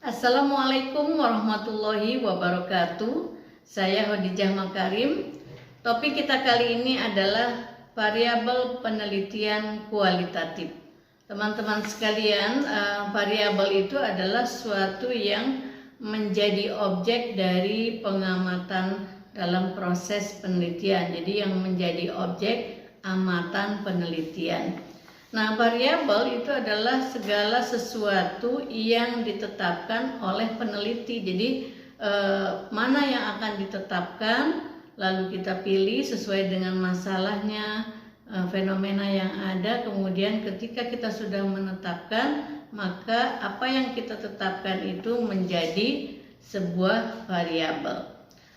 Assalamualaikum warahmatullahi wabarakatuh. Saya Khadijah Makarim. Topik kita kali ini adalah variabel penelitian kualitatif. Teman-teman sekalian, variabel itu adalah suatu yang menjadi objek dari pengamatan dalam proses penelitian. Jadi yang menjadi objek amatan penelitian. Nah, variabel itu adalah segala sesuatu yang ditetapkan oleh peneliti. Jadi mana yang akan ditetapkan, lalu kita pilih sesuai dengan masalahnya, fenomena yang ada. Kemudian ketika kita sudah menetapkan, maka apa yang kita tetapkan itu menjadi sebuah variabel.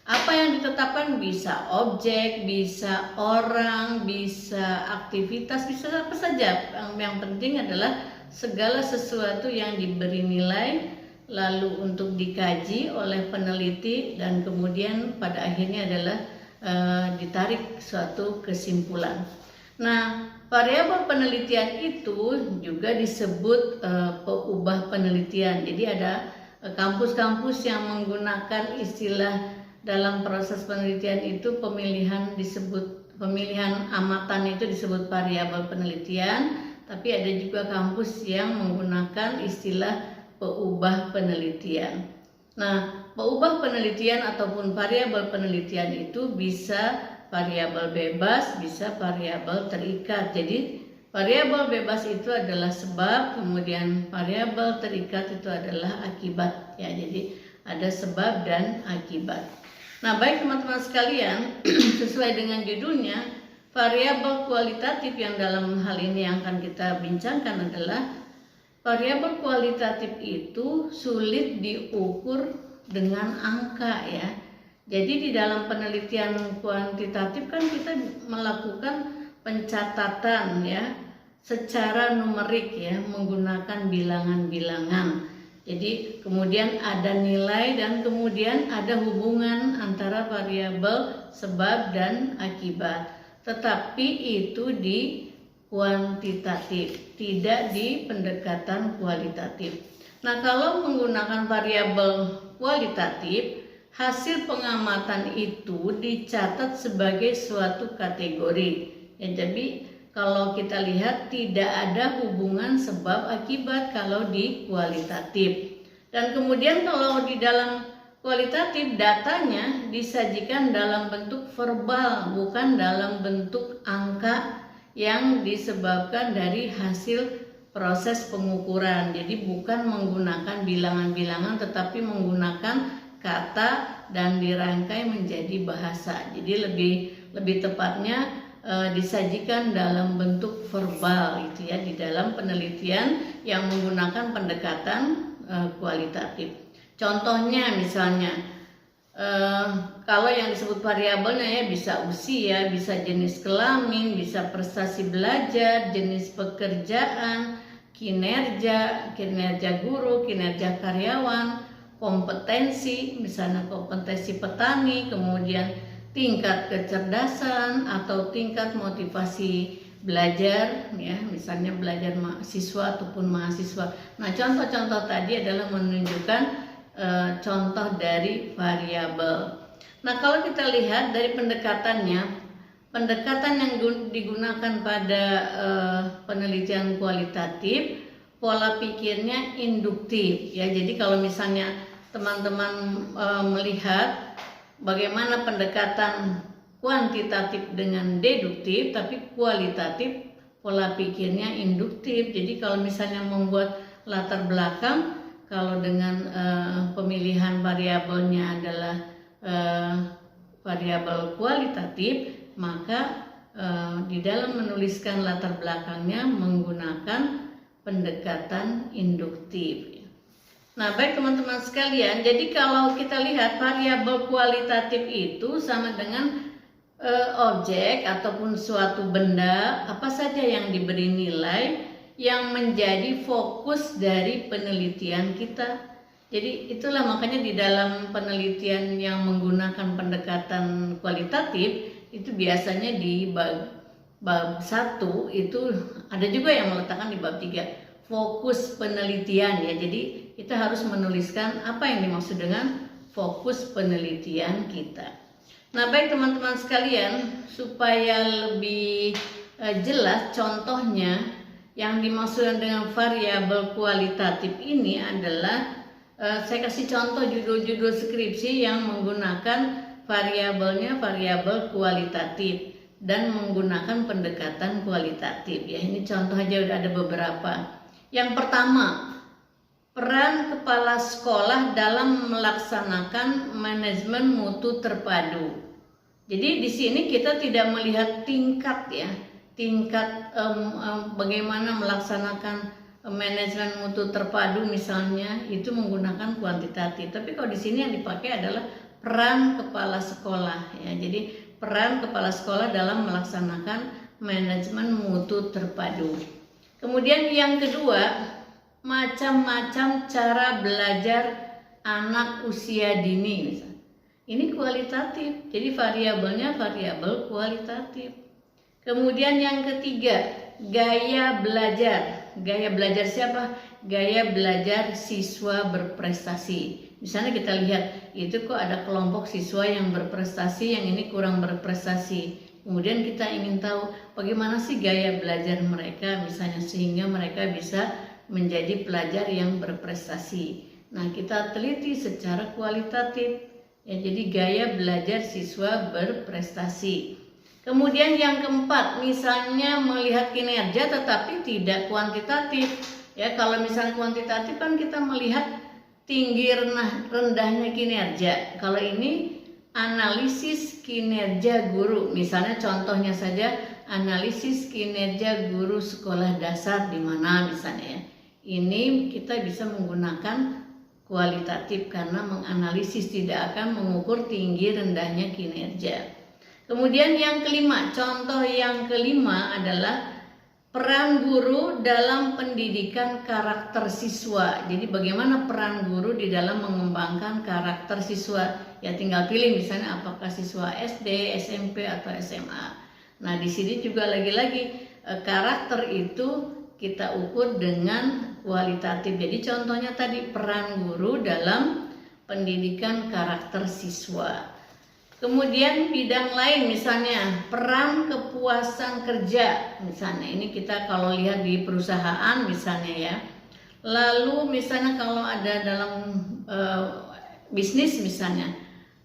Apa yang ditetapkan bisa objek, bisa orang, bisa aktivitas, bisa apa saja. Yang penting adalah segala sesuatu yang diberi nilai lalu untuk dikaji oleh peneliti dan kemudian pada akhirnya adalah ditarik suatu kesimpulan. Nah, variabel penelitian itu juga disebut peubah penelitian. Jadi ada kampus-kampus yang menggunakan istilah dalam proses penelitian itu pemilihan amatan itu disebut variabel penelitian, tapi ada juga kampus yang menggunakan istilah peubah penelitian. Nah, peubah penelitian ataupun variabel penelitian itu bisa variabel bebas, bisa variabel terikat. Jadi variabel bebas itu adalah sebab, kemudian variabel terikat itu adalah akibat. Ya, jadi ada sebab dan akibat. Nah, baik teman-teman sekalian, sesuai dengan judulnya, variabel kualitatif yang dalam hal ini yang akan kita bincangkan adalah variabel kualitatif itu sulit diukur dengan angka ya. Jadi di dalam penelitian kuantitatif kan kita melakukan pencatatan ya secara numerik ya, menggunakan bilangan-bilangan. Jadi kemudian ada nilai dan kemudian ada hubungan antara variabel sebab dan akibat. Tetapi itu di kuantitatif, tidak di pendekatan kualitatif. Nah, kalau menggunakan variabel kualitatif, hasil pengamatan itu dicatat sebagai suatu kategori. Ya, jadi kalau kita lihat tidak ada hubungan sebab akibat kalau di kualitatif. Dan kemudian kalau di dalam kualitatif datanya disajikan dalam bentuk verbal, bukan dalam bentuk angka yang disebabkan dari hasil proses pengukuran. Jadi bukan menggunakan bilangan-bilangan tetapi menggunakan kata dan dirangkai menjadi bahasa. Jadi lebih tepatnya disajikan dalam bentuk verbal itu ya di dalam penelitian yang menggunakan pendekatan kualitatif. Contohnya misalnya kalau yang disebut variabelnya ya bisa usia, bisa jenis kelamin, bisa prestasi belajar, jenis pekerjaan, kinerja guru, kinerja karyawan, kompetensi, misalnya kompetensi petani, kemudian tingkat kecerdasan atau tingkat motivasi belajar ya, misalnya belajar mahasiswa ataupun mahasiswa. Nah, contoh-contoh tadi adalah menunjukkan contoh dari variabel. Nah, kalau kita lihat dari pendekatannya, pendekatan yang digunakan pada penelitian kualitatif, pola pikirnya induktif ya. Jadi kalau misalnya teman-teman melihat bagaimana pendekatan kuantitatif dengan deduktif, tapi kualitatif pola pikirnya induktif. Jadi kalau misalnya membuat latar belakang, kalau dengan pemilihan variabelnya adalah variabel kualitatif, maka di dalam menuliskan latar belakangnya menggunakan pendekatan induktif. Nah, baik teman-teman sekalian, jadi kalau kita lihat variabel kualitatif itu sama dengan objek ataupun suatu benda apa saja yang diberi nilai yang menjadi fokus dari penelitian kita. Jadi itulah makanya di dalam penelitian yang menggunakan pendekatan kualitatif itu biasanya di bab 1 itu ada juga yang meletakkan di bab 3 fokus penelitian ya. Jadi kita harus menuliskan apa yang dimaksud dengan fokus penelitian kita. Nah, baik teman-teman sekalian, supaya lebih jelas contohnya yang dimaksud dengan variabel kualitatif ini adalah saya kasih contoh judul-judul skripsi yang menggunakan variabelnya variabel kualitatif dan menggunakan pendekatan kualitatif ya. Ini contoh aja udah ada beberapa. Yang pertama, peran kepala sekolah dalam melaksanakan manajemen mutu terpadu. Jadi di sini kita tidak melihat tingkat ya, tingkat bagaimana melaksanakan manajemen mutu terpadu misalnya, itu menggunakan kuantitatif. Tapi kalau di sini yang dipakai adalah peran kepala sekolah ya. Jadi peran kepala sekolah dalam melaksanakan manajemen mutu terpadu. Kemudian yang kedua, macam-macam cara belajar anak usia dini misalnya. Ini kualitatif, jadi variabelnya variabel kualitatif. Kemudian yang ketiga, gaya belajar. Gaya belajar siapa? Gaya belajar siswa berprestasi. Misalnya kita lihat, itu kok ada kelompok siswa yang berprestasi, yang ini kurang berprestasi. Kemudian kita ingin tahu bagaimana sih gaya belajar mereka, misalnya sehingga mereka bisa menjadi pelajar yang berprestasi. Nah, kita teliti secara kualitatif. Ya, jadi gaya belajar siswa berprestasi. Kemudian yang keempat, misalnya melihat kinerja tetapi tidak kuantitatif. Ya, kalau misalnya kuantitatif kan kita melihat tinggi rendahnya kinerja. Kalau ini analisis kinerja guru. Misalnya contohnya saja analisis kinerja guru sekolah dasar di mana misalnya ya. Ini kita bisa menggunakan kualitatif karena menganalisis, tidak akan mengukur tinggi rendahnya kinerja. Kemudian yang kelima, contoh yang kelima adalah peran guru dalam pendidikan karakter siswa. Jadi bagaimana peran guru di dalam mengembangkan karakter siswa? Ya tinggal pilih misalnya apakah siswa SD, SMP atau SMA. Nah, di sini juga lagi-lagi karakter itu kita ukur dengan kualitatif. Jadi contohnya tadi peran guru dalam pendidikan karakter siswa. Kemudian bidang lain misalnya peran kepuasan kerja. Misalnya ini kita kalau lihat di perusahaan misalnya ya. Lalu misalnya kalau ada dalam bisnis misalnya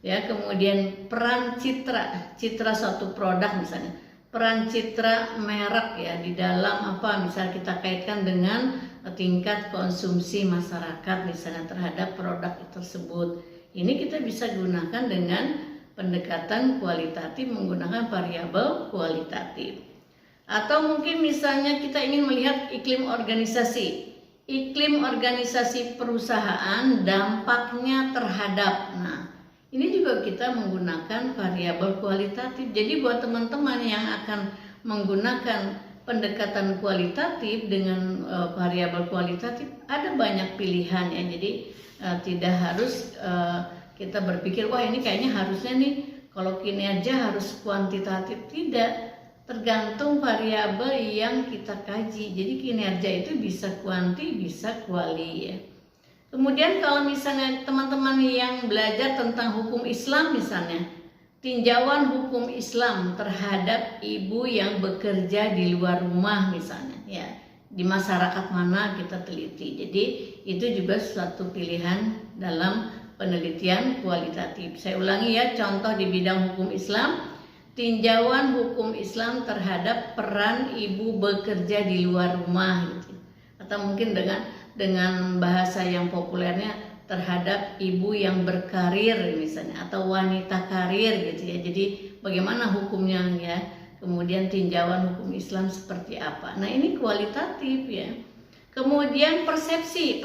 ya, kemudian peran citra suatu produk misalnya. Peran citra merek ya di dalam apa, misalnya kita kaitkan dengan tingkat konsumsi masyarakat misalnya terhadap produk tersebut. Ini kita bisa gunakan dengan pendekatan kualitatif menggunakan variabel kualitatif. Atau mungkin misalnya kita ingin melihat iklim organisasi. Iklim organisasi perusahaan dampaknya terhadap. Nah, ini juga kita menggunakan variabel kualitatif. Jadi buat teman-teman yang akan menggunakan pendekatan kualitatif dengan variabel kualitatif ada banyak pilihan ya. Jadi tidak harus kita berpikir wah ini kayaknya harusnya nih kalau kinerja harus kuantitatif. Tidak, tergantung variabel yang kita kaji. Jadi kinerja itu bisa kuanti, bisa kuali ya. Kemudian kalau misalnya teman-teman yang belajar tentang hukum Islam misalnya, tinjauan hukum Islam terhadap ibu yang bekerja di luar rumah misalnya ya, di masyarakat mana kita teliti. Jadi itu juga suatu pilihan dalam penelitian kualitatif. Saya ulangi ya, contoh di bidang hukum Islam, tinjauan hukum Islam terhadap peran ibu bekerja di luar rumah gitu. Atau mungkin dengan bahasa yang populernya terhadap ibu yang berkarir misalnya, atau wanita karir gitu ya. Jadi bagaimana hukumnya ya, kemudian tinjauan hukum Islam seperti apa. Nah, ini kualitatif ya. Kemudian persepsi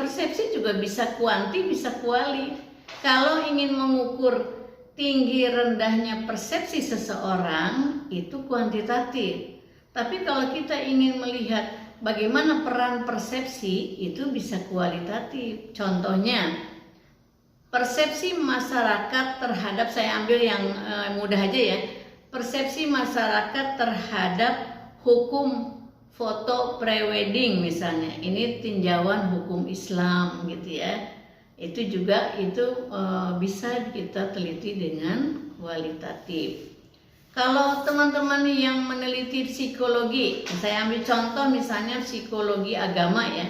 juga bisa kuanti, bisa kuali. Kalau ingin mengukur tinggi rendahnya persepsi seseorang itu kuantitatif. Tapi kalau kita ingin melihat bagaimana peran persepsi itu bisa kualitatif. Contohnya persepsi masyarakat terhadap, saya ambil yang mudah aja ya, persepsi masyarakat terhadap hukum foto prewedding misalnya, ini tinjauan hukum Islam gitu ya. Itu juga bisa kita teliti dengan kualitatif. Kalau teman-teman yang meneliti psikologi, saya ambil contoh misalnya psikologi agama ya.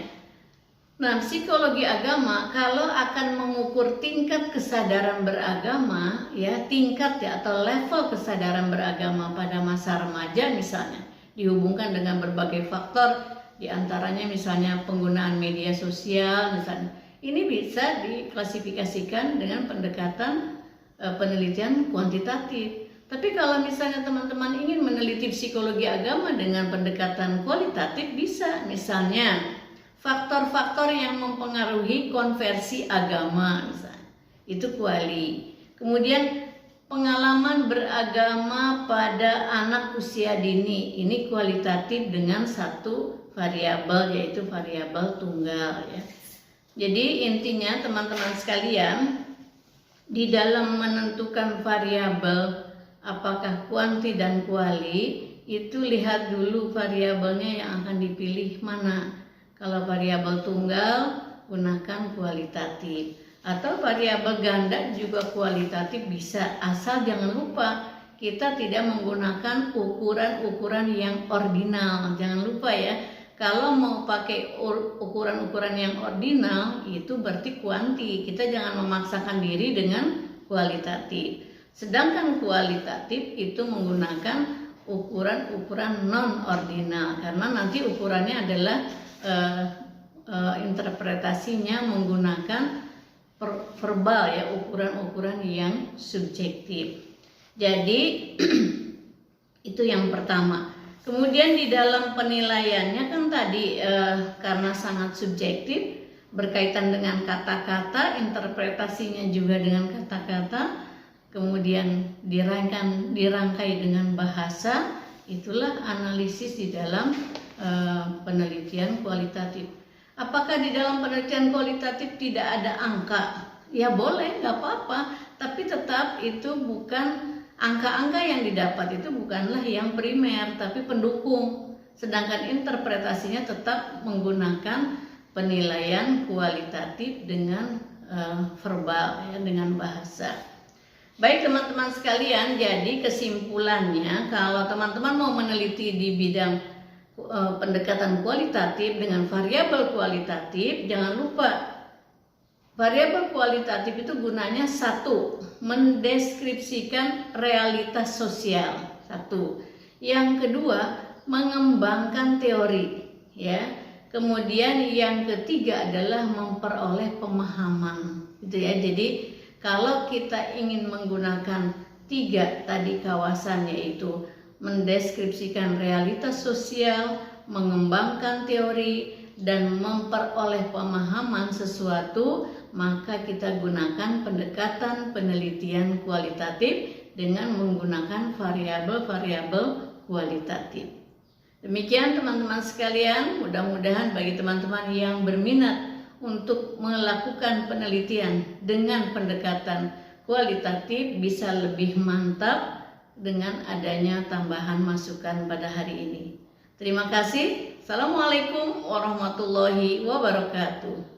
Nah, psikologi agama kalau akan mengukur tingkat kesadaran beragama ya, tingkat ya atau level kesadaran beragama pada masa remaja misalnya, dihubungkan dengan berbagai faktor, diantaranya misalnya penggunaan media sosial misalnya. Ini bisa diklasifikasikan dengan pendekatan penelitian kuantitatif. Tapi kalau misalnya teman-teman ingin meneliti psikologi agama dengan pendekatan kualitatif, bisa misalnya faktor-faktor yang mempengaruhi konversi agama misalnya, itu kuali. Kemudian pengalaman beragama pada anak usia dini, ini kualitatif dengan satu variabel, yaitu variabel tunggal ya. Jadi intinya teman-teman sekalian, di dalam menentukan variabel apakah kuanti dan kuali, itu lihat dulu variabelnya yang akan dipilih mana. Kalau variabel tunggal, gunakan kualitatif. Atau variabel ganda juga kualitatif bisa, asal jangan lupa kita tidak menggunakan ukuran-ukuran yang ordinal. Jangan lupa ya, kalau mau pakai ukuran-ukuran yang ordinal itu berarti kuanti. Kita jangan memaksakan diri dengan kualitatif. Sedangkan kualitatif itu menggunakan ukuran-ukuran non-ordinal, karena nanti ukurannya adalah interpretasinya menggunakan verbal ya, ukuran-ukuran yang subjektif. Jadi itu yang pertama. Kemudian di dalam penilaiannya kan tadi karena sangat subjektif, berkaitan dengan kata-kata, interpretasinya juga dengan kata-kata, kemudian dirangkai dengan bahasa, itulah analisis di dalam penelitian kualitatif. Apakah di dalam penelitian kualitatif tidak ada angka? Ya boleh, nggak apa-apa, tapi tetap itu bukan angka-angka yang didapat, itu bukanlah yang primer, tapi pendukung. Sedangkan interpretasinya tetap menggunakan penilaian kualitatif dengan verbal ya, dengan bahasa. Baik teman-teman sekalian, jadi kesimpulannya kalau teman-teman mau meneliti di bidang pendekatan kualitatif dengan variabel kualitatif, jangan lupa variabel kualitatif itu gunanya satu, mendeskripsikan realitas sosial, satu. Yang kedua, mengembangkan teori, ya. Kemudian yang ketiga adalah memperoleh pemahaman, gitu ya. Jadi kalau kita ingin menggunakan tiga tadi kawasan, yaitu mendeskripsikan realitas sosial, mengembangkan teori, dan memperoleh pemahaman sesuatu, maka kita gunakan pendekatan penelitian kualitatif dengan menggunakan variabel-variabel kualitatif. Demikian teman-teman sekalian, mudah-mudahan bagi teman-teman yang berminat untuk melakukan penelitian dengan pendekatan kualitatif bisa lebih mantap dengan adanya tambahan masukan pada hari ini. Terima kasih. Assalamualaikum warahmatullahi wabarakatuh.